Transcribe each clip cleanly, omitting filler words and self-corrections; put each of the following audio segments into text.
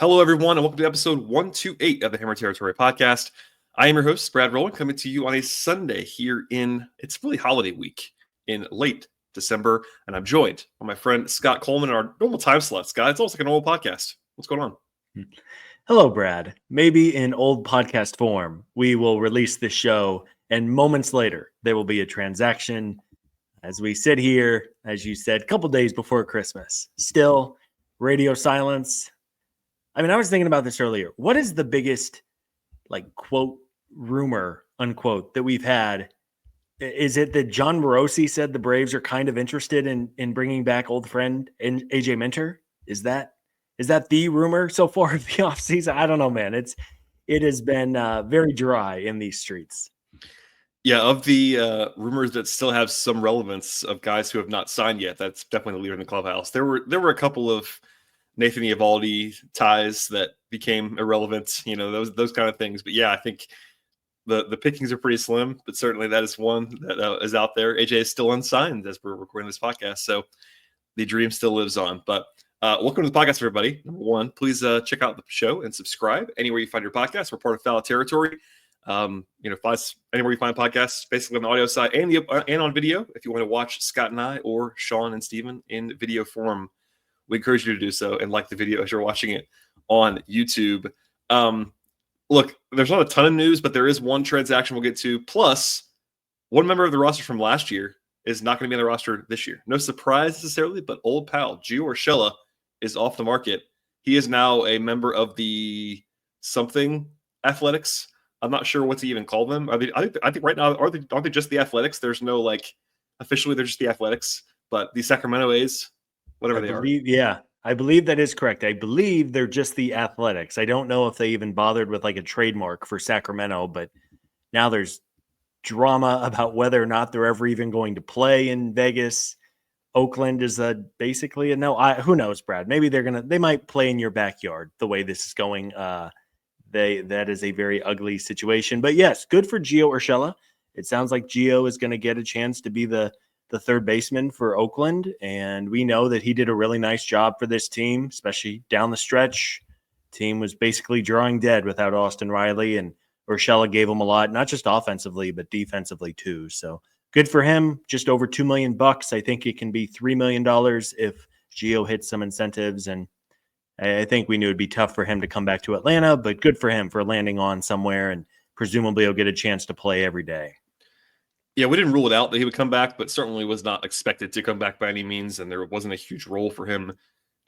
Hello, everyone, and welcome to episode 128 of the Hammer Territory podcast. I am your host, Brad Rowland, coming to you on a Sunday here it's really holiday week in late December, and I'm joined by my friend Scott Coleman in our normal time slot. Scott, it's almost like an old podcast. What's going on? Hello, Brad. Maybe in old podcast form, we will release this show, and moments later, there will be a transaction as we sit here, as you said, a couple days before Christmas. Still, radio silence. I mean, I was thinking about this earlier. What is the biggest, quote, rumor, unquote, that we've had? Is it that John Morosi said the Braves are kind of interested in bringing back old friend AJ Minter? Is that the rumor so far of the offseason? I don't know, man. It has been very dry in these streets. Yeah, of the rumors that still have some relevance of guys who have not signed yet, that's definitely the leader in the clubhouse. There were a couple of Nathan Eovaldi ties that became irrelevant, those kind of things. But yeah, I think the pickings are pretty slim, but certainly that is one that is out there. AJ is still unsigned as we're recording this podcast, so the dream still lives on. But welcome to the podcast, everybody. Number one, please check out the show and subscribe anywhere you find your podcast. We're part of Foul Territory. Find us anywhere you find podcasts, basically on the audio side and on video. If you want to watch Scott and I or Sean and Steven in video form, we encourage you to do so and like the video as you're watching it on YouTube. Look, there's not a ton of news, but there is one transaction we'll get to. Plus, one member of the roster from last year is not going to be on the roster this year. No surprise necessarily, but old pal Gio Urshela is off the market. He is now a member of the something Athletics. I'm not sure what to even call them. I think right now aren't they just the Athletics? There's no officially they're just the Athletics, but the Sacramento A's, whatever they are. Yeah, I believe that is correct. I believe they're just the Athletics. I don't know if they even bothered with a trademark for Sacramento, but now there's drama about whether or not they're ever even going to play in Vegas. Oakland is basically a no. Who knows, Brad? Maybe they might play in your backyard the way this is going. That is a very ugly situation. But yes, good for Gio Urshela. It sounds like Gio is going to get a chance to be the third baseman for Oakland. And we know that he did a really nice job for this team, especially down the stretch. Team was basically drawing dead without Austin Riley, and Urshela gave him a lot, not just offensively, but defensively too. So good for him. Just over $2 million. I think it can be $3 million if Gio hits some incentives. And I think we knew it'd be tough for him to come back to Atlanta, but good for him for landing on somewhere, and presumably he'll get a chance to play every day. Yeah, we didn't rule it out that he would come back, but certainly was not expected to come back by any means, and there wasn't a huge role for him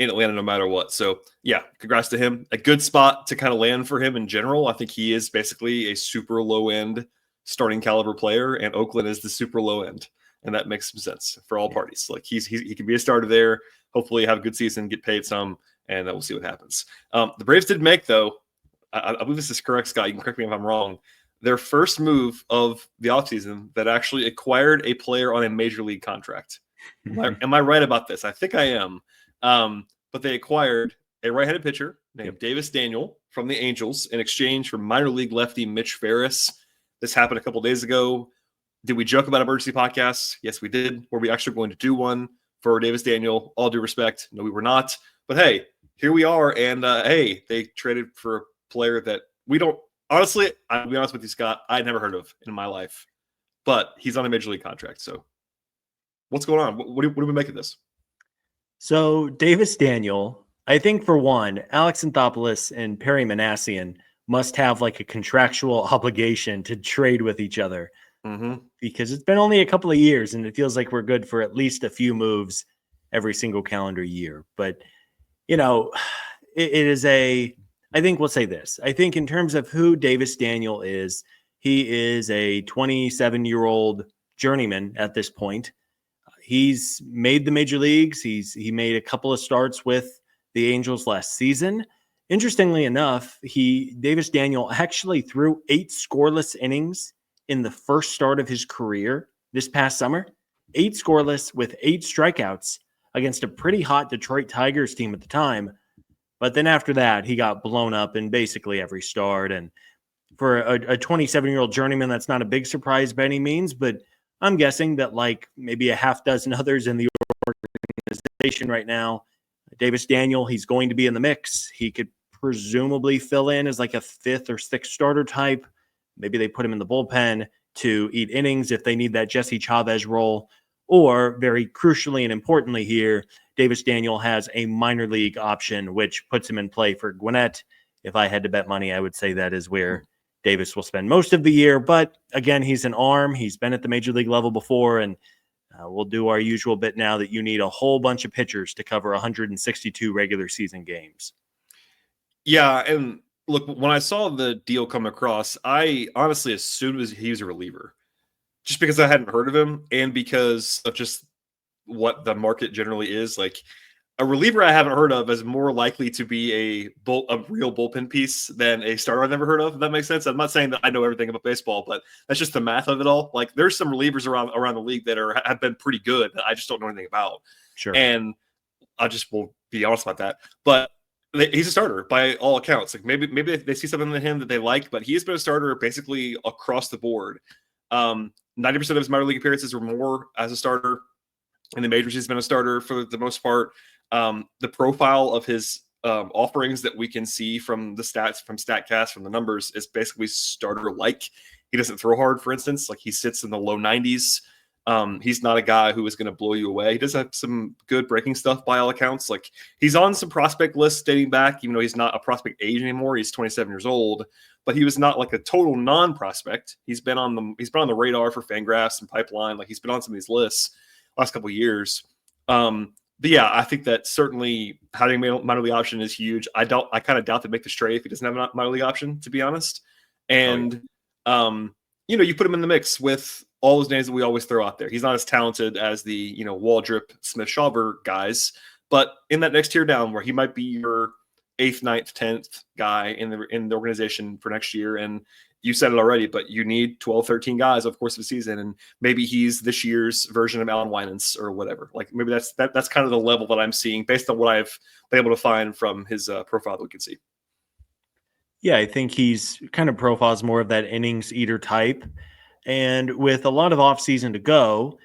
in Atlanta no matter what. So, yeah, congrats to him. A good spot to kind of land for him in general. I think he is basically a super low-end starting caliber player, and Oakland is the super low-end, and that makes some sense for all parties. He can be a starter there, hopefully have a good season, get paid some, and we'll see what happens. The Braves did make, though, I believe this is correct, Scott, you can correct me if I'm wrong, their first move of the offseason that actually acquired a player on a major league contract. Am I right about this? I think I am. But they acquired a right-handed pitcher named Davis Daniel from the Angels in exchange for minor league lefty Mitch Ferris. This happened a couple days ago. Did we joke about emergency podcasts? Yes, we did. Were we actually going to do one for Davis Daniel? All due respect. No, we were not. But hey, here we are. And hey, they traded for a player that we don't. Honestly, I'll be honest with you, Scott, I'd never heard of in my life. But he's on a major league contract. So what's going on? What do we make of this? So Davis Daniel, I think for one, Alex Anthopoulos and Perry Manassian must have a contractual obligation to trade with each other, because it's been only a couple of years and it feels like we're good for at least a few moves every single calendar year. But, it is I think we'll say this. I think in terms of who Davis Daniel is, he is a 27-year-old journeyman at this point. He's made the major leagues. He made a couple of starts with the Angels last season. Interestingly enough, Davis Daniel actually threw 8 scoreless innings in the first start of his career this past summer. 8 scoreless with 8 strikeouts against a pretty hot Detroit Tigers team at the time. But then after that, he got blown up in basically every start. And for a 27-year-old journeyman, that's not a big surprise by any means. But I'm guessing that maybe a half dozen others in the organization right now, Davis Daniel, he's going to be in the mix. He could presumably fill in as like a fifth or sixth starter type. Maybe they put him in the bullpen to eat innings if they need that Jesse Chavez role. Or very crucially and importantly here, Davis Daniel has a minor league option, which puts him in play for Gwinnett. If I had to bet money, I would say that is where Davis will spend most of the year. But again, he's an arm. He's been at the major league level before, and we'll do our usual bit now that you need a whole bunch of pitchers to cover 162 regular season games. Yeah, and look, when I saw the deal come across, I honestly assumed he was a reliever, just because I hadn't heard of him and because of just what the market generally is. Like, a reliever I haven't heard of is more likely to be a real bullpen piece than a starter I've never heard of. If that makes sense. I'm not saying that I know everything about baseball, but that's just the math of it all. Like, there's some relievers around the league that have been pretty good that I just don't know anything about. Sure. And I just will be honest about that. But he's a starter by all accounts. Like, maybe they see something in him that they like, but he's been a starter basically across the board. 90% of his minor league appearances or more as a starter. In the majors, he's been a starter for the most part. The profile of his offerings that we can see from the stats, from StatCast, from the numbers, is basically starter-like. He doesn't throw hard, for instance. Like, he sits in the low 90s. He's not a guy who is going to blow you away. He does have some good breaking stuff by all accounts. Like, he's on some prospect lists dating back, even though he's not a prospect age anymore. He's 27 years old, but he was not like a total non-prospect. He's been on the radar for Fangraphs and Pipeline. Like, he's been on some of these lists last couple of years. But yeah, I think that certainly having a minor league option is huge. I kind of doubt they make this trade if he doesn't have a minor league option, to be honest. And you put him in the mix with all those names that we always throw out there. He's not as talented as the Waldrop, Smith, Shawver guys, but in that next tier down, where he might be your 8th, 9th, 10th guy in the organization for next year. And you said it already, but you need 12, 13 guys over the course of the season. And maybe he's this year's version of Alan Winans or whatever. Like, maybe that's kind of the level that I'm seeing based on what I've been able to find from his profile that we can see. Yeah, I think he's kind of profiles more of that innings eater type. And with a lot of offseason to go,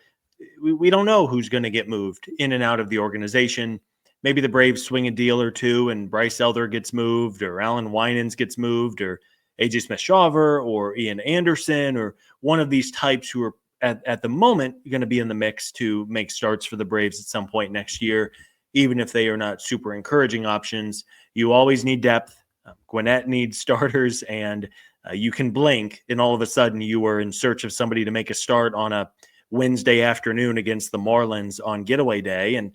we don't know who's going to get moved in and out of the organization. Maybe the Braves swing a deal or two and Bryce Elder gets moved, or Alan Winans gets moved, or AJ Smith-Shawver or Ian Anderson, or one of these types who are at the moment going to be in the mix to make starts for the Braves at some point next year, even if they are not super encouraging options. You always need depth. Gwinnett needs starters, and you can blink and all of a sudden you are in search of somebody to make a start on a Wednesday afternoon against the Marlins on getaway day. And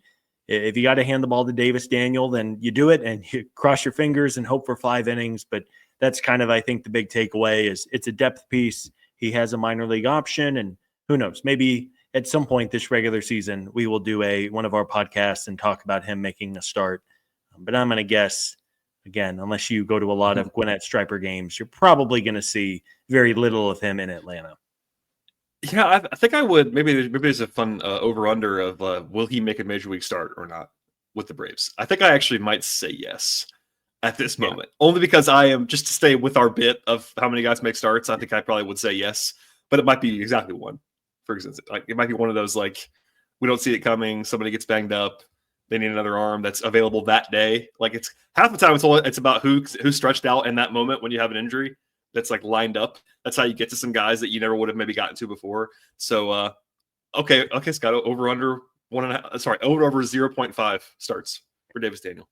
if you got to hand the ball to Davis Daniel, then you do it and you cross your fingers and hope for 5 innings. But that's kind of, I think, the big takeaway is it's a depth piece. He has a minor league option, and who knows, maybe at some point this regular season, we will do one of our podcasts and talk about him making a start. But I'm going to guess, again, unless you go to a lot of Gwinnett Striper games, you're probably going to see very little of him in Atlanta. Yeah, I think I would. Maybe there's a fun over-under of will he make a major league start or not with the Braves. I think I actually might say yes at this moment, only because I am, just to stay with our bit of how many guys make starts, I think I probably would say yes, but it might be exactly one. For instance, like, it might be one of those, like, we don't see it coming, somebody gets banged up, they need another arm that's available that day. Like, it's half the time it's about who stretched out in that moment when you have an injury that's like lined up. That's how you get to some guys that you never would have maybe gotten to before. So okay, Scott, over 0.5 starts for Davis Daniel.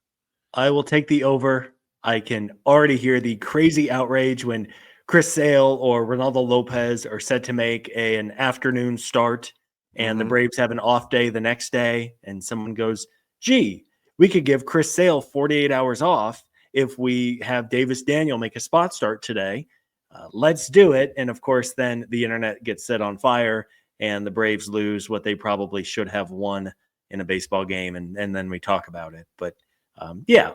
I will take the over. I can already hear the crazy outrage when Chris Sale or Ronaldo Lopez are set to make an afternoon start, and the Braves have an off day the next day, and someone goes, gee, we could give Chris Sale 48 hours off if we have Davis Daniel make a spot start today. Let's do it. And of course, then the internet gets set on fire and the Braves lose what they probably should have won in a baseball game. And then we talk about it. But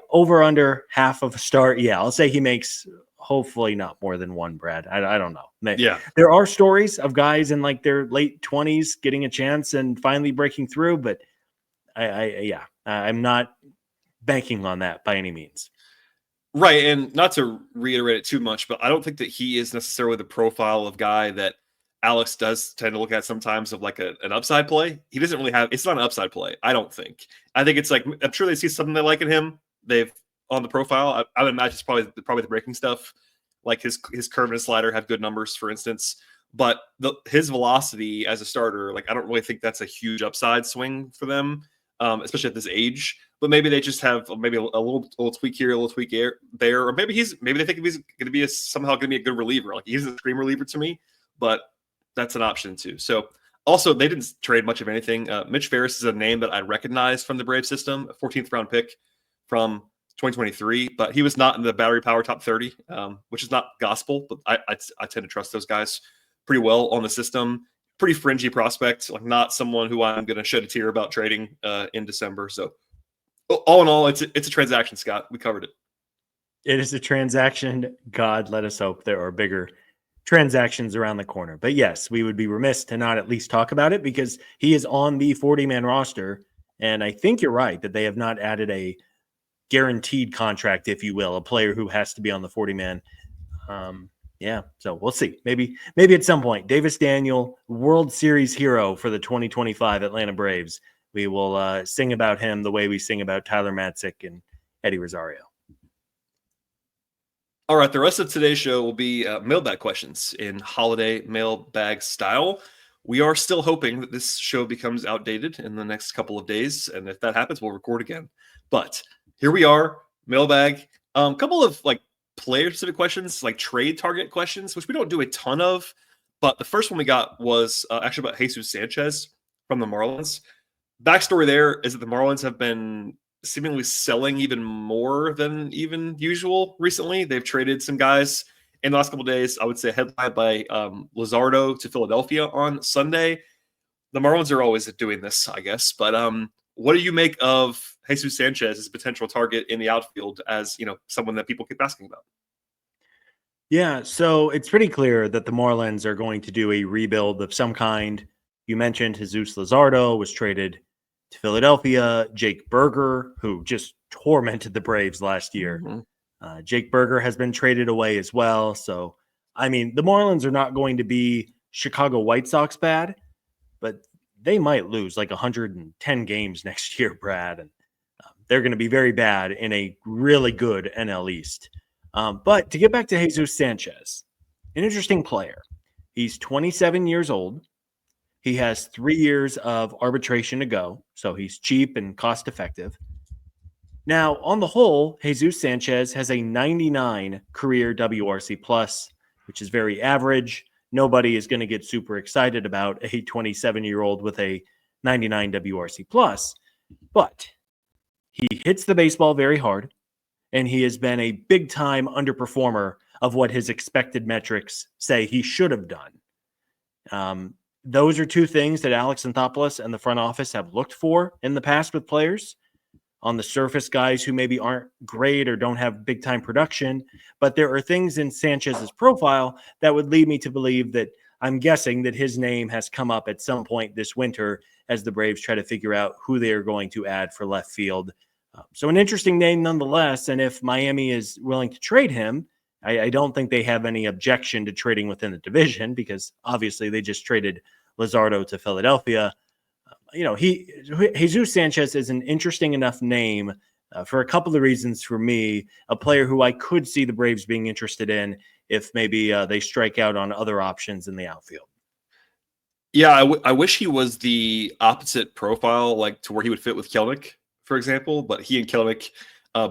over under half of a start. Yeah, I'll say he makes hopefully not more than one, Brad. I don't know. There are stories of guys in like their late 20s getting a chance and finally breaking through. But I'm not banking on that by any means. Right, and not to reiterate it too much, but I don't think that he is necessarily the profile of guy that Alex does tend to look at sometimes of like an upside play. He doesn't really have – it's not an upside play, I don't think. I think it's like – I'm sure they see something they like in him. They've on the profile. I would imagine it's probably the breaking stuff. Like his curve and his slider have good numbers, for instance. But his velocity as a starter, like I don't really think that's a huge upside swing for them, especially at this age. But maybe they just have maybe a little tweak here, a little tweak there, or maybe they think he's going to be somehow going to be a good reliever. Like he's a scream reliever to me, but that's an option too. So also they didn't trade much of anything. Mitch Ferris is a name that I recognize from the Brave system, a 14th round pick from 2023, but he was not in the battery power top 30, which is not gospel, but I tend to trust those guys pretty well on the system. Pretty fringy prospect, like not someone who I'm going to shed a tear about trading in December. So all in all, it's a transaction, Scott. We covered it. It is a transaction. God, let us hope there are bigger transactions around the corner. But yes, we would be remiss to not at least talk about it because he is on the 40-man roster. And I think you're right that they have not added a guaranteed contract, if you will, a player who has to be on the 40-man. Yeah, so we'll see. Maybe at some point, Davis Daniel, World Series hero for the 2025 Atlanta Braves. We will sing about him the way we sing about Tyler Matzik and Eddie Rosario. All right, the rest of today's show will be mailbag questions in holiday mailbag style. We are still hoping that this show becomes outdated in the next couple of days, and if that happens, we'll record again. But here we are, mailbag. A couple of player-specific questions, like trade target questions, which we don't do a ton of. But the first one we got was actually about Jesus Sanchez from the Marlins. Backstory there is that the Marlins have been seemingly selling even more than even usual recently. They've traded some guys in the last couple of days. I would say headlined by Luzardo to Philadelphia on Sunday. The Marlins are always doing this, I guess. But what do you make of Jesus Sanchez as a potential target in the outfield as, someone that people keep asking about? Yeah, so it's pretty clear that the Marlins are going to do a rebuild of some kind. You mentioned Jesus Luzardo was traded to Philadelphia. Jake Berger, who just tormented the Braves last year. Mm-hmm. Jake Berger has been traded away as well. So, I mean, the Marlins are not going to be Chicago White Sox bad, but they might lose like 110 games next year, Brad. And they're going to be very bad in a really good NL East. But to get back to Jesus Sanchez, an interesting player. He's 27 years old. He has 3 years of arbitration to go, so he's cheap and cost effective. Now, on the whole, Jesus Sanchez has a 99 career WRC plus, which is very average. Nobody is going to get super excited about a 27-year-old with a 99 WRC plus, but he hits the baseball very hard, and he has been a big-time underperformer of what his expected metrics say he should have done. Those are two things that Alex Anthopoulos and the front office have looked for in the past with players. On the surface, guys who maybe aren't great or don't have big-time production, but there are things in Sanchez's profile that would lead me to believe that I'm guessing that his name has come up at some point this winter as the Braves try to figure out who they are going to add for left field. So an interesting name nonetheless, and if Miami is willing to trade him, I don't think they have any objection to trading within the division because obviously they just traded Luzardo to Philadelphia. Jesus Sanchez is an interesting enough name for a couple of reasons for me, a player who I could see the Braves being interested in if maybe they strike out on other options in the outfield. Yeah, I wish he was the opposite profile, like to where he would fit with Kelenic, for example, but he and Kelenic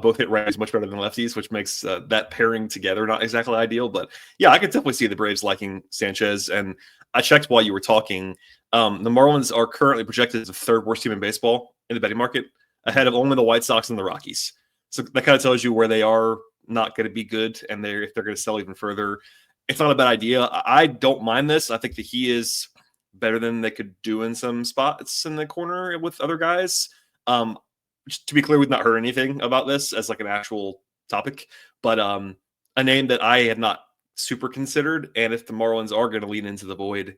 both hit righties much better than lefties, which makes that pairing together not exactly ideal. But yeah, I could definitely see the Braves liking Sanchez. And I checked while you were talking. The Marlins are currently projected as the third worst team in baseball in the betting market, ahead of only the White Sox and the Rockies. So that kind of tells you where they are not going to be good, and if they're going to sell even further, it's not a bad idea. I don't mind this. I think that he is better than they could do in some spots in the corner with other guys. To be clear, we've not heard anything about this as like an actual topic, but a name that I had not super considered. And if the Marlins are going to lean into the void,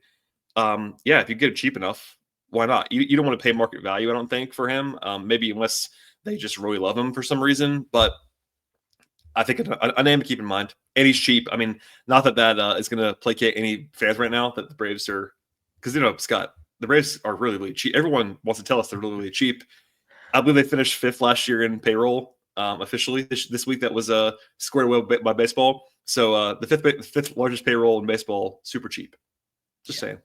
if you get it cheap enough, why not? You don't want to pay market value, I don't think, for him. Maybe unless they just really love him for some reason. But I think a name to keep in mind. And he's cheap. I mean, not that is going to placate any fans right now that the Braves are, because Scott, the Braves are really, really cheap. Everyone wants to tell us they're really, really cheap. I believe they finished 5th last year in payroll officially this week that was squared away by baseball. So the fifth largest payroll in baseball, super cheap. Just saying.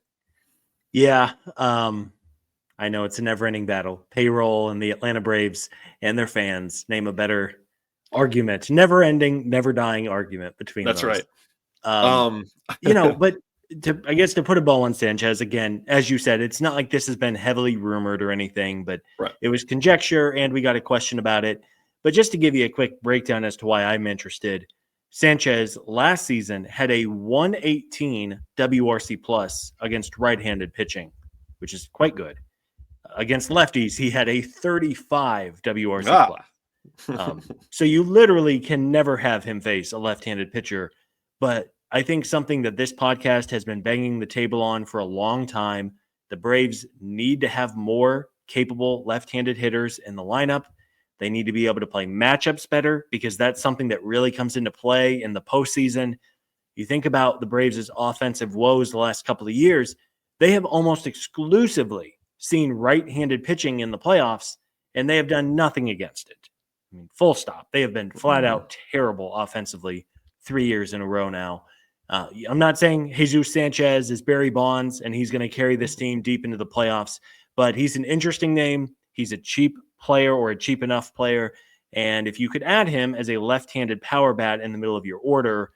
Yeah. I know it's a never-ending battle. Payroll and the Atlanta Braves and their fans, name a better argument. Never-ending, never-dying argument between That's those. right. But I guess to put a bow on Sanchez, again, as you said, it's not like this has been heavily rumored or anything, but right. It was conjecture and we got a question about it. But just to give you a quick breakdown as to why I'm interested, Sanchez last season had a 118 WRC plus against right-handed pitching, which is quite good. Against lefties, he had a 35 WRC plus. So you literally can never have him face a left-handed pitcher. But I think something that this podcast has been banging the table on for a long time, the Braves need to have more capable left-handed hitters in the lineup. They need to be able to play matchups better because that's something that really comes into play in the postseason. You think about the Braves' offensive woes the last couple of years, they have almost exclusively seen right-handed pitching in the playoffs, and they have done nothing against it. I mean, full stop. They have been flat out terrible offensively 3 years in a row now. I'm not saying Jesus Sanchez is Barry Bonds and he's going to carry this team deep into the playoffs, but he's an interesting name. He's a cheap player or a cheap enough player. And if you could add him as a left-handed power bat in the middle of your order,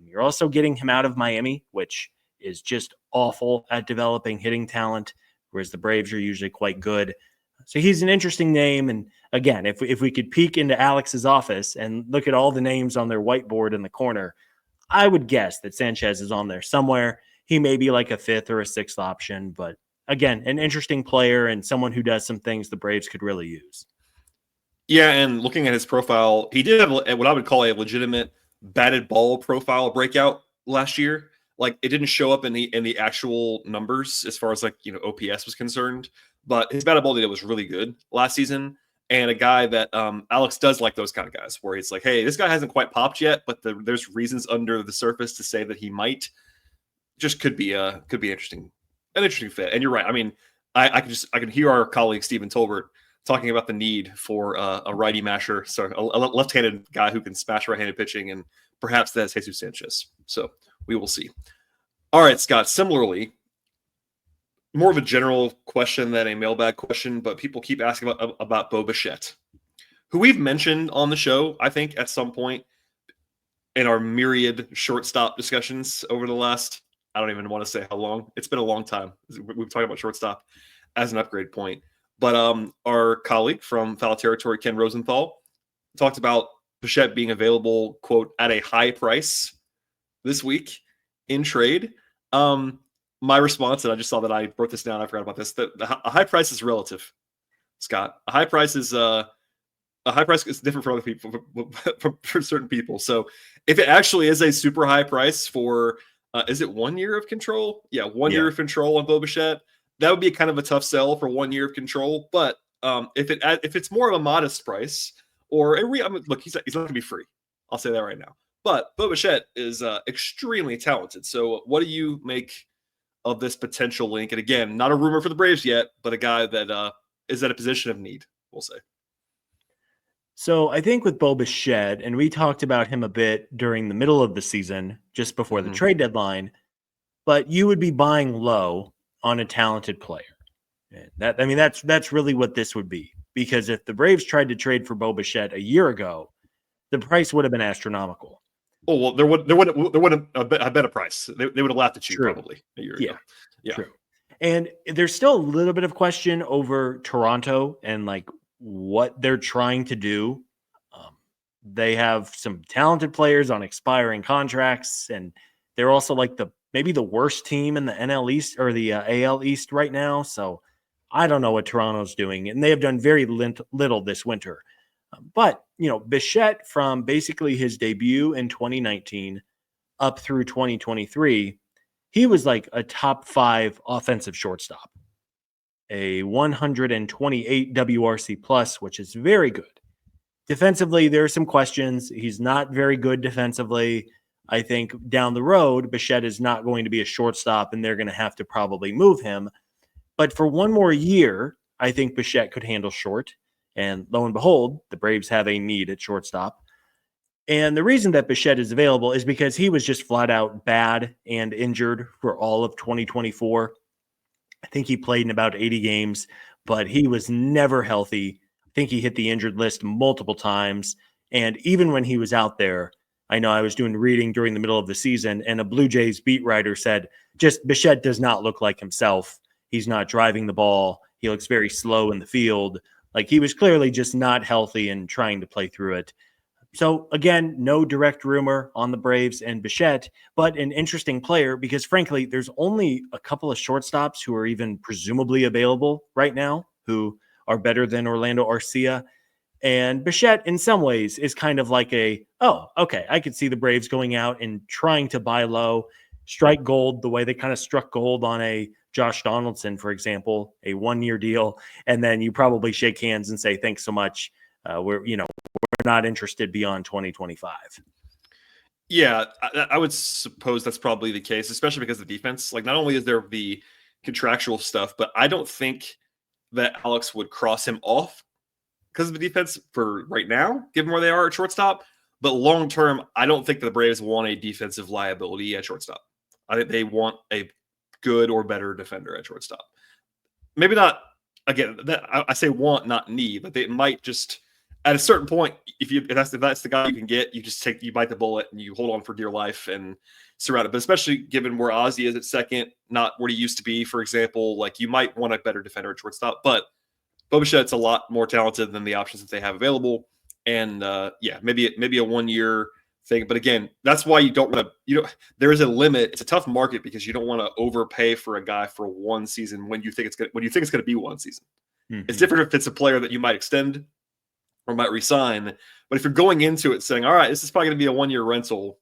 you're also getting him out of Miami, which is just awful at developing hitting talent, whereas the Braves are usually quite good. So he's an interesting name. And again, if we could peek into Alex's office and look at all the names on their whiteboard in the corner, I would guess that Sanchez is on there somewhere. He may be like a fifth or a sixth option, but again, an interesting player and someone who does some things the Braves could really use. Yeah, and looking at his profile, he did have what I would call a legitimate batted ball profile breakout last year. Like it didn't show up in the actual numbers as far as OPS was concerned, but his batted ball data was really good last season. And a guy that Alex does like those kind of guys, where he's like, hey, this guy hasn't quite popped yet, but there's reasons under the surface to say that he might. Just could be interesting, an interesting fit. And you're right. I mean, I can hear our colleague Stephen Tolbert talking about the need for a righty masher, so a left-handed guy who can smash right-handed pitching, and perhaps that's Jesus Sanchez. So we will see. All right, Scott. Similarly, more of a general question than a mailbag question, but people keep asking about Bo Bichette, who we've mentioned on the show, I think, at some point in our myriad shortstop discussions over the last, I don't even want to say how long. It's been a long time. We've talked about shortstop as an upgrade point. But our colleague from Foul Territory, Ken Rosenthal, talked about Bichette being available, quote, at a high price this week in trade. My response, and I just saw that I wrote this down. I forgot about this. A high price is relative, Scott. A high price is different for other people, for certain people. So if it actually is a super high price for, is it 1 year of control? Yeah, 1 year of control on Bo Bichette. That would be kind of a tough sell for 1 year of control. But if it's more of a modest price, or look, he's not going to be free. I'll say that right now. But Bo Bichette is extremely talented. So what do you make of this potential link? And again, not a rumor for the Braves yet, but a guy that is at a position of need, we'll say. So I think with Bo Bichette, and we talked about him a bit during the middle of the season, just before the trade deadline, but you would be buying low on a talented player. And that's really what this would be. Because if the Braves tried to trade for Bo Bichette a year ago, the price would have been astronomical. Oh, well, there wouldn't have been a price. They would have laughed at you probably a year ago. Yeah, true. And there's still a little bit of question over Toronto and like what they're trying to do. They have some talented players on expiring contracts, and they're also like maybe the worst team in the NL East or the AL East right now. So I don't know what Toronto's doing, and they have done very little this winter. But, Bichette, from basically his debut in 2019 up through 2023, he was like a top 5 offensive shortstop, a 128 WRC plus, which is very good. Defensively, there are some questions. He's not very good defensively. I think down the road, Bichette is not going to be a shortstop, and they're going to have to probably move him. But for one more year, I think Bichette could handle short. And lo and behold, the Braves have a need at shortstop. And the reason that Bichette is available is because he was just flat out bad and injured for all of 2024. I think he played in about 80 games, but he was never healthy. I think he hit the injured list multiple times. And even when he was out there, I know I was doing reading during the middle of the season, and a Blue Jays beat writer said, just Bichette does not look like himself. He's not driving the ball. He looks very slow in the field. Like, he was clearly just not healthy and trying to play through it. So again, no direct rumor on the Braves and Bichette, but an interesting player because frankly, there's only a couple of shortstops who are even presumably available right now who are better than Orlando Arcia. And Bichette in some ways is kind of like I could see the Braves going out and trying to buy low, strike gold the way they kind of struck gold on a Josh Donaldson, for example, a 1-year deal. And then you probably shake hands and say, thanks so much. We're not interested beyond 2025. Yeah, I would suppose that's probably the case, especially because of the defense. Like, not only is there the contractual stuff, but I don't think that Alex would cross him off because of the defense for right now, given where they are at shortstop. But long term, I don't think the Braves want a defensive liability at shortstop. I think they want a good or better defender at shortstop. Maybe not, again, I say want, not need, but they might just, at a certain point, if that's the guy you can get, you bite the bullet and you hold on for dear life and surround it. But especially given where Ozzy is at second, not where he used to be, for example, like, you might want a better defender at shortstop. But Bichette's a lot more talented than the options that they have available. And maybe a 1-year thing. But again, that's why you don't want to, there is a limit. It's a tough market because you don't want to overpay for a guy for one season when you think it's going to be one season. Mm-hmm. It's different if it's a player that you might extend or might resign. But if you're going into it saying, all right, this is probably going to be a 1-year rental,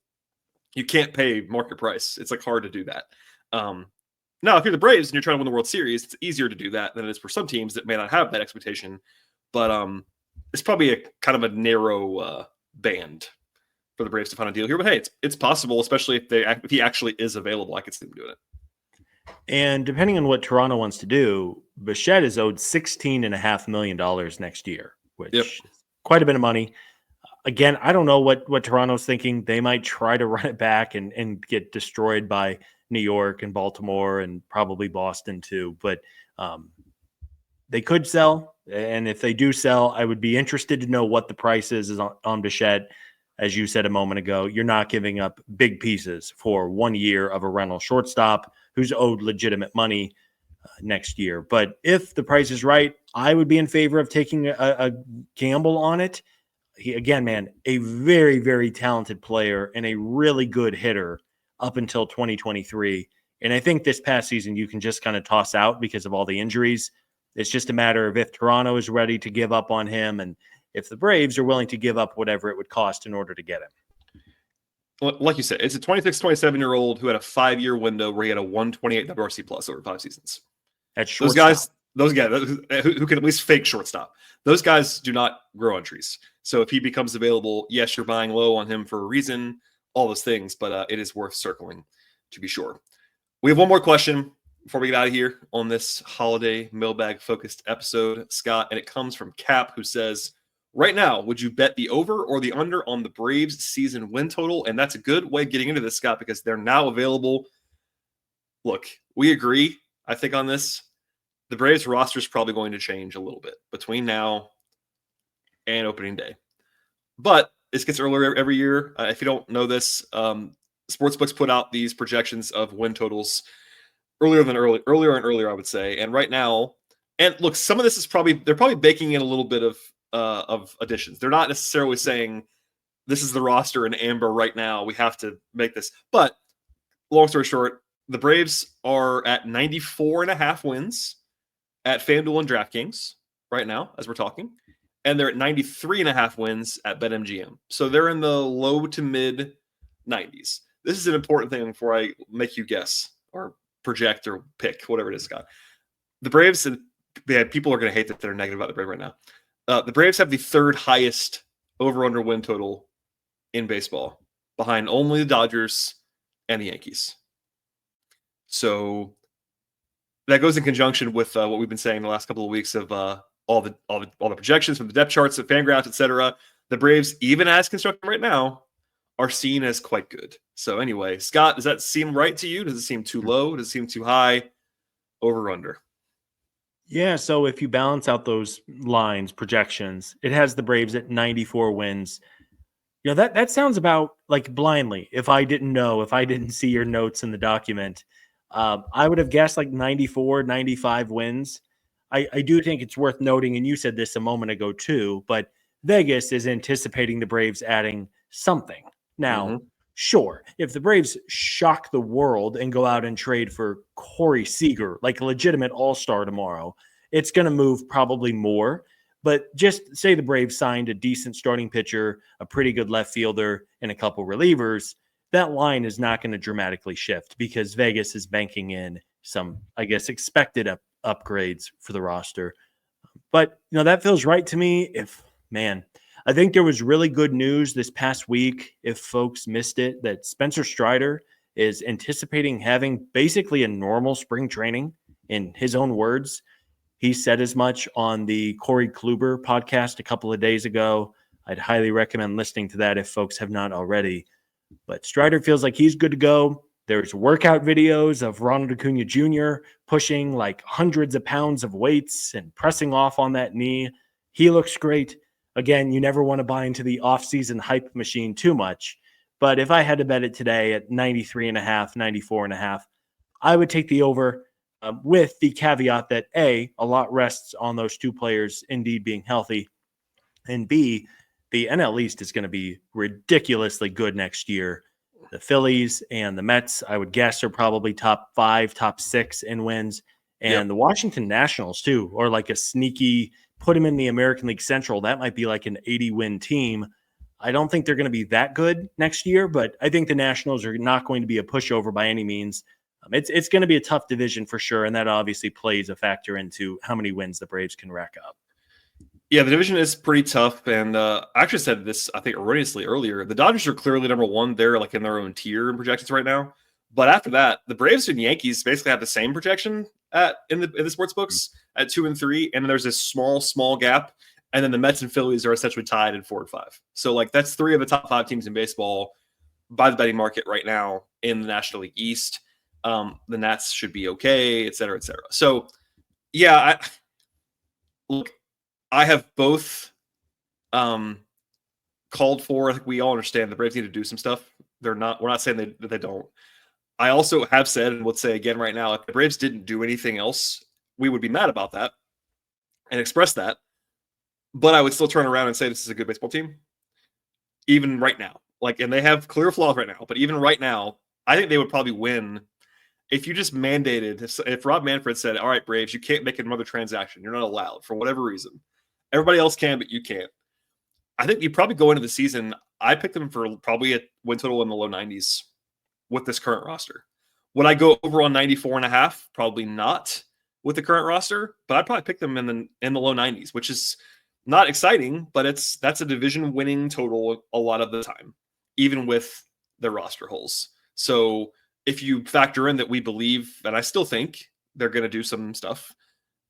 you can't pay market price. It's like hard to do that. Now, if you're the Braves and you're trying to win the World Series, it's easier to do that than it is for some teams that may not have that expectation. But it's probably a kind of a narrow band for the Braves to find a deal here. But hey, it's possible, especially if he actually is available. I could see them doing it. And depending on what Toronto wants to do, Bichette is owed $16.5 million next year, which is quite a bit of money. Again, I don't know what Toronto's thinking. They might try to run it back and get destroyed by New York and Baltimore and probably Boston too. But they could sell. And if they do sell, I would be interested to know what the price is on Bichette. As you said a moment ago, you're not giving up big pieces for 1 year of a rental shortstop who's owed legitimate money next year. But if the price is right, I would be in favor of taking a gamble on it. Again, man, a very, very talented player and a really good hitter up until 2023. And I think this past season you can just kind of toss out because of all the injuries. It's just a matter of if Toronto is ready to give up on him and if the Braves are willing to give up whatever it would cost in order to get him. Well, like you said, it's a 26, 27-year-old who had a 5-year window where he had a 128 WRC plus over 5 seasons. That's shortstop. Those guys who can at least fake shortstop. Those guys do not grow on trees. So if he becomes available, yes, you're buying low on him for a reason, all those things, but it is worth circling to be sure. We have one more question before we get out of here on this holiday mailbag focused episode, Scott, and it comes from Cap, who says, right now, would you bet the over or the under on the Braves season win total? And that's a good way of getting into this, Scott, because they're now available. Look, we agree, I think, on this. The Braves roster is probably going to change a little bit between now and opening day. But this gets earlier every year. If you don't know this, sportsbooks put out these projections of win totals earlier and earlier, I would say. And right now, and look, some of this is they're probably baking in a little bit of additions. They're not necessarily saying this is the roster in amber right now. We have to make this. But long story short, the Braves are at 94.5 wins at FanDuel and DraftKings right now, as we're talking. And they're at 93.5 wins at BetMGM. So they're in the low to mid 90s. This is an important thing before I make you guess or project or pick, whatever it is, Scott. The Braves, and people are going to hate that they're negative about the Braves right now. The Braves have the third highest over-under win total in baseball, behind only the Dodgers and the Yankees. So that goes in conjunction with what we've been saying the last couple of weeks of all the projections from the depth charts, the FanGraphs, etc., the Braves, even as constructed right now, are seen as quite good. So anyway, Scott, does that seem right to you? Does it seem too low? Does it seem too high? Over under? Yeah, so if you balance out those lines, projections, it has the Braves at 94 wins. You know, that sounds about like blindly. If I didn't see your notes in the document, I would have guessed like 94, 95 wins. I do think it's worth noting, and you said this a moment ago too, but Vegas is anticipating the Braves adding something. Now, sure, if the Braves shock the world and go out and trade for Corey Seager, like a legitimate all-star tomorrow, it's going to move probably more. But just say the Braves signed a decent starting pitcher, a pretty good left fielder, and a couple relievers, that line is not going to dramatically shift because Vegas is banking in some, I guess, expected upgrades for the roster. But, you know, that feels right to me. I think there was really good news this past week, if folks missed it, that Spencer Strider is anticipating having basically a normal spring training, in his own words. He said as much on the Corey Kluber podcast a couple of days ago. I'd highly recommend listening to that if folks have not already. But Strider feels like he's good to go. There's workout videos of Ronald Acuna Jr. pushing like hundreds of pounds of weights and pressing off on that knee. He looks great. Again, you never want to buy into the offseason hype machine too much. But if I had to bet it today at 93.5, 94.5, I would take the over. With the caveat that A, a lot rests on those two players indeed being healthy, and B, the NL East is going to be ridiculously good next year. The Phillies and the Mets, I would guess, are probably top 5, top 6 in wins, and the Washington Nationals too, or like a sneaky put them in the American League Central. That might be like an 80-win team. I don't think they're going to be that good next year, but I think the Nationals are not going to be a pushover by any means. It's going to be a tough division for sure, and that obviously plays a factor into how many wins the Braves can rack up. Yeah, the division is pretty tough, and I actually said this, I think, erroneously earlier. The Dodgers are clearly number one. They're like in their own tier in projections right now. But after that, the Braves and Yankees basically have the same projection in the sports books at 2 and 3, and then there's this small gap, and then the Mets and Phillies are essentially tied at 4 and 5. So like that's 3 of the top 5 teams in baseball by the betting market right now in the National League East. The Nats should be okay, et cetera, et cetera. So, yeah, I have both called for. I think we all understand the Braves need to do some stuff. We're not saying that they don't. I also have said, and would say again right now, if the Braves didn't do anything else, we would be mad about that and express that. But I would still turn around and say this is a good baseball team, even right now. And they have clear flaws right now, but even right now, I think they would probably win. If you just mandated, if Rob Manfred said, all right, Braves, you can't make another transaction. You're not allowed for whatever reason. Everybody else can, but you can't. I think you probably go into the season. I picked them for probably a win total in the low 90s with this current roster. Would I go over on 94.5? Probably not with the current roster, but I'd probably pick them in the low 90s, which is not exciting, but that's a division winning total a lot of the time, even with the roster holes. So if you factor in that we believe, and I still think they're going to do some stuff,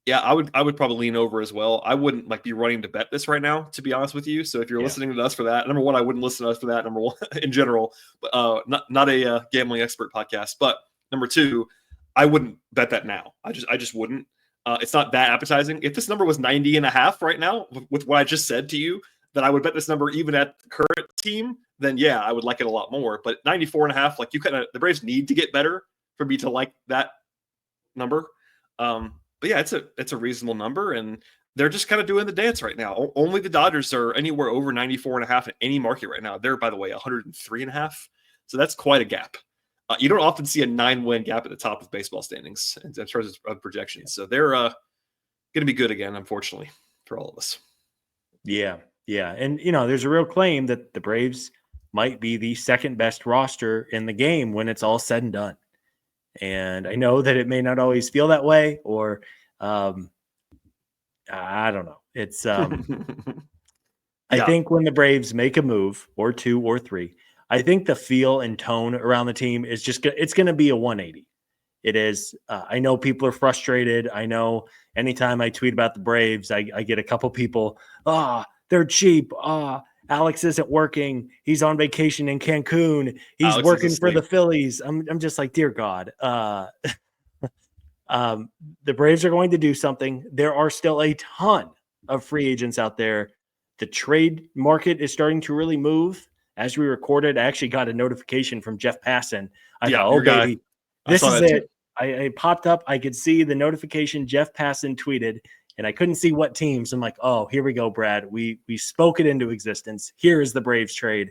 yeah, I would probably lean over as well. I wouldn't be running to bet this right now, to be honest with you. So if you're listening to us for that, number one, I wouldn't listen to us for that. Number one, in general, but not a gambling expert podcast. But number two, I wouldn't bet that now. I just wouldn't. It's not that appetizing. If this number was 90.5 right now, with what I just said to you, that I would bet this number even at the current team, then yeah, I would like it a lot more. But 94.5, the Braves need to get better for me to like that number. But yeah, it's a reasonable number, and they're just kind of doing the dance right now. Only the Dodgers are anywhere over 94.5 in any market right now. They're, by the way, 103.5. So that's quite a gap. You don't often see a 9-win gap at the top of baseball standings in terms of projections. So they're going to be good again, unfortunately, for all of us. Yeah. And, there's a real claim that the Braves might be the second best roster in the game when it's all said and done. And I know that it may not always feel that way, or I don't know. It's I think when the Braves make a move or 2 or 3, I think the feel and tone around the team is it's going to be a 180. it is. I know people are frustrated. I know anytime I tweet about the Braves, I get a couple people, they're cheap. Alex isn't working. He's on vacation in Cancun. He's Alex working for the Phillies. I'm just like, dear God. The Braves are going to do something. There are still a ton of free agents out there. The trade market is starting to really move. As we recorded, I actually got a notification from Jeff Passan. I thought, oh, baby, this is it. I popped up. I could see the notification Jeff Passan tweeted, and I couldn't see what teams. I'm like, oh, here we go, Brad. We spoke it into existence. Here is the Braves trade,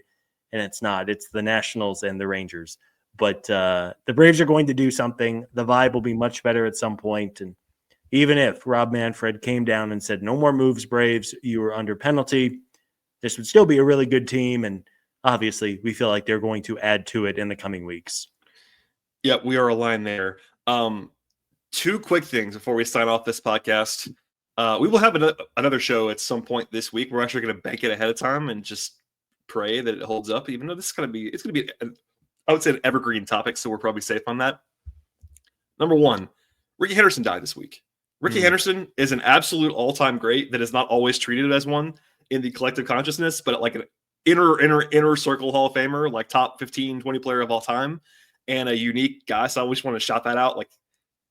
and it's not. It's the Nationals and the Rangers. But the Braves are going to do something. The vibe will be much better at some point. And even if Rob Manfred came down and said, no more moves, Braves, you were under penalty, this would still be a really good team. And obviously, we feel like they're going to add to it in the coming weeks. Yeah, we are aligned there. Two quick things before we sign off this podcast. We will have another show at some point this week. We're actually going to bank it ahead of time and just pray that it holds up, even though it's going to be I would say an evergreen topic, so we're probably safe on that. Number one, Ricky Henderson died this week. Ricky Henderson is an absolute all-time great that is not always treated as one in the collective consciousness, but like an inner circle Hall of Famer, like top 15, 20 player of all time, and a unique guy. So I always want to shout that out. Like,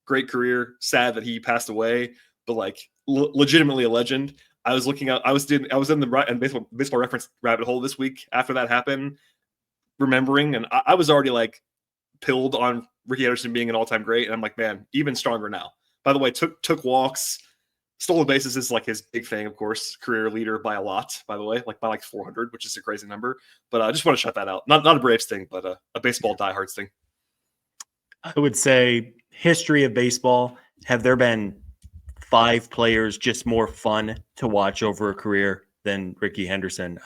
great career. Sad that he passed away, but like legitimately a legend. I was in the baseball reference rabbit hole this week after that happened, remembering, and I was already like pilled on Ricky Henderson being an all-time great, and I'm like, man, even stronger now. By the way, took walks, stolen bases is like his big thing, of course, career leader by a lot, by the way, like by like 400, which is a crazy number. But I just want to shout that out. Not a Braves thing, but a baseball diehards thing. I would say history of baseball, have there been 5 players just more fun to watch over a career than Ricky Henderson?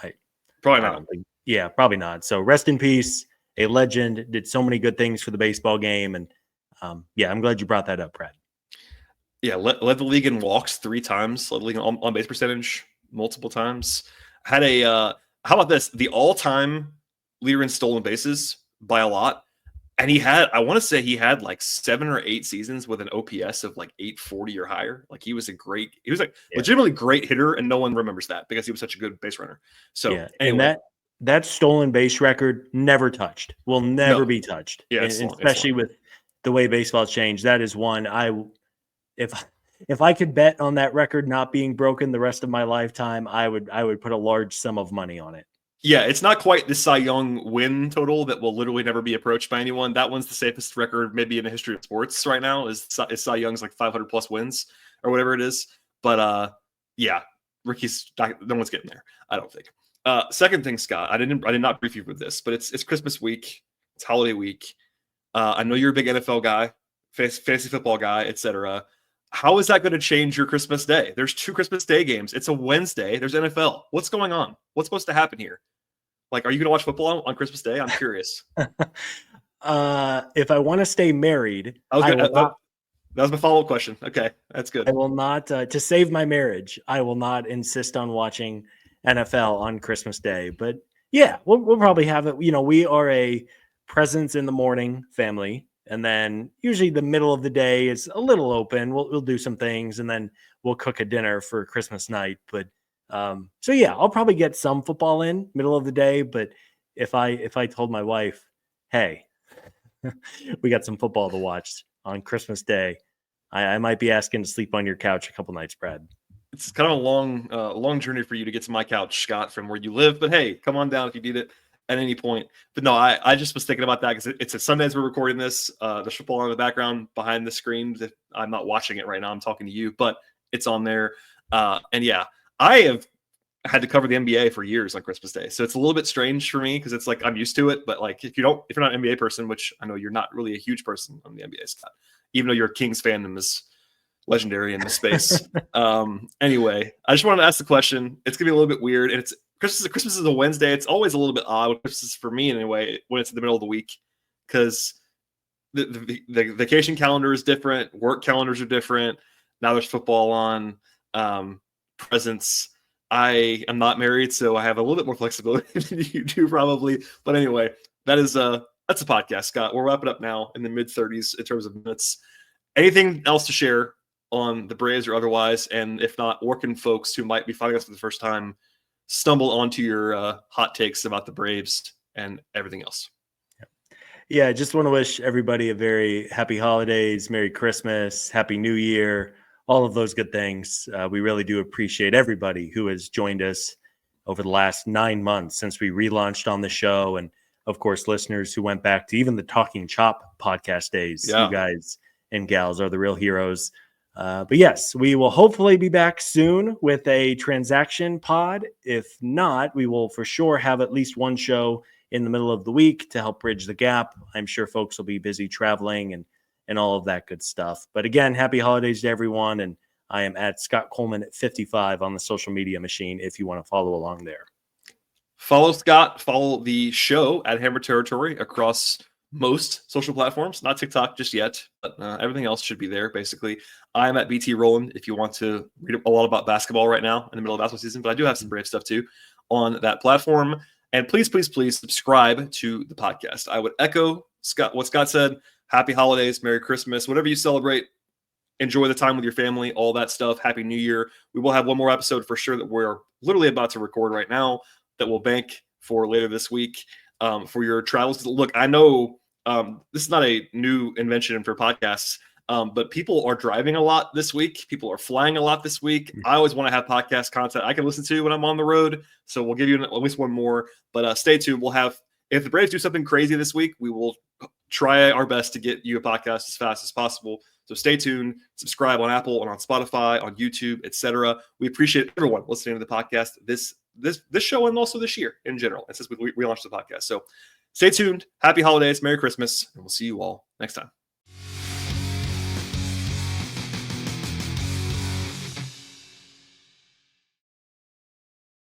Probably not. Yeah, probably not. So rest in peace, a legend, did so many good things for the baseball game. And yeah, I'm glad you brought that up, Brad. Yeah, led the league in walks 3 times, led the league in on base percentage multiple times. Had how about this? The all-time leader in stolen bases by a lot. And I want to say he had like 7 or 8 seasons with an OPS of like 840 or higher. Like he was legitimately great hitter, and no one remembers that because he was such a good base runner. So yeah, anyway. And that stolen base record never touched, will never be touched. Yeah, and especially with the way baseball's changed. That is one if I could bet on that record not being broken the rest of my lifetime, I would put a large sum of money on it. Yeah, it's not quite the Cy Young win total that will literally never be approached by anyone. That one's the safest record maybe in the history of sports right now is Cy Young's like 500 plus wins or whatever it is. But yeah, Ricky's no one's getting there, I don't think. Second thing, Scott, I did not brief you with this, but it's Christmas week, it's holiday week. I know you're a big NFL guy, fantasy football guy, etc. How is that going to change your Christmas day? There's 2 Christmas Day games. It's a Wednesday. There's NFL. What's going on? What's supposed to happen here? Like, are you going to watch football on Christmas Day? I'm curious. If I want to stay married, that was my follow-up question. Okay, that's good. I will not, to save my marriage, I will not insist on watching NFL on Christmas Day. But yeah, we'll probably have it. You know, we are a presents in the morning family. And then usually the middle of the day is a little open. We'll do some things, and then we'll cook a dinner for Christmas night. But so yeah, I'll probably get some football in middle of the day. But if I told my wife, hey, we got some football to watch on Christmas Day, I might be asking to sleep on your couch a couple nights, Brad. It's kind of a long journey for you to get to my couch, Scott, from where you live. But hey, come on down if you need it at any point. But no, I just was thinking about that because it's a Sunday as we're recording this. There's football in the background behind the screen. I'm not watching it right now. I'm talking to you, but it's on there. And yeah, I have had to cover the NBA for years on Christmas Day. So it's a little bit strange for me because it's like I'm used to it. But like if you're not an NBA person, which I know you're not really a huge person on the NBA, Scott, even though your Kings fandom is legendary in this space. Anyway, I just wanted to ask the question. It's gonna be a little bit weird, and it's Christmas is a Wednesday. It's always a little bit odd with Christmas for me anyway when it's in the middle of the week because the vacation calendar is different, work calendars are different. Now there's football on, presents. I am not married, so I have a little bit more flexibility than you do probably. But anyway, that is that's a podcast, Scott. We'll wrap it up now in the mid-30s in terms of minutes. Anything else to share on the Braves or otherwise? And if not, where can folks who might be finding us for the first time stumble onto your hot takes about the Braves and everything else? Yeah, I just want to wish everybody a very happy holidays, Merry Christmas, Happy New Year, all of those good things. We really do appreciate everybody who has joined us over the last 9 months since we relaunched on the show. And of course, listeners who went back to even the Talking Chop podcast days. Yeah. You guys and gals are the real heroes. But yes, we will hopefully be back soon with a transaction pod. If not, we will for sure have at least one show in the middle of the week to help bridge the gap. I'm sure folks will be busy traveling and all of that good stuff. But again, happy holidays to everyone. And I am at Scott Coleman at 55 on the social media machine if you want to follow along there. Follow Scott, follow the show at Hammer Territory across most social platforms, not TikTok just yet, but everything else should be there, basically. I'm at BT Rowland if you want to read a lot about basketball right now in the middle of basketball season, but I do have some Brave stuff too on that platform. And please, please, please subscribe to the podcast. I would echo what Scott said. Happy holidays, Merry Christmas, whatever you celebrate. Enjoy the time with your family, all that stuff. Happy New Year. We will have one more episode for sure that we're literally about to record right now that we'll bank for later this week for your travels. Look, I know this is not a new invention for podcasts, but people are driving a lot this week. People are flying a lot this week. I always want to have podcast content I can listen to when I'm on the road. So we'll give you at least one more, but stay tuned. We'll have, if the Braves do something crazy this week, we will try our best to get you a podcast as fast as possible. So stay tuned, subscribe on Apple and on Spotify, on YouTube, etc. We appreciate everyone listening to the podcast this show and also this year in general, and since we relaunched the podcast. So stay tuned. Happy holidays, Merry Christmas, and we'll see you all next time.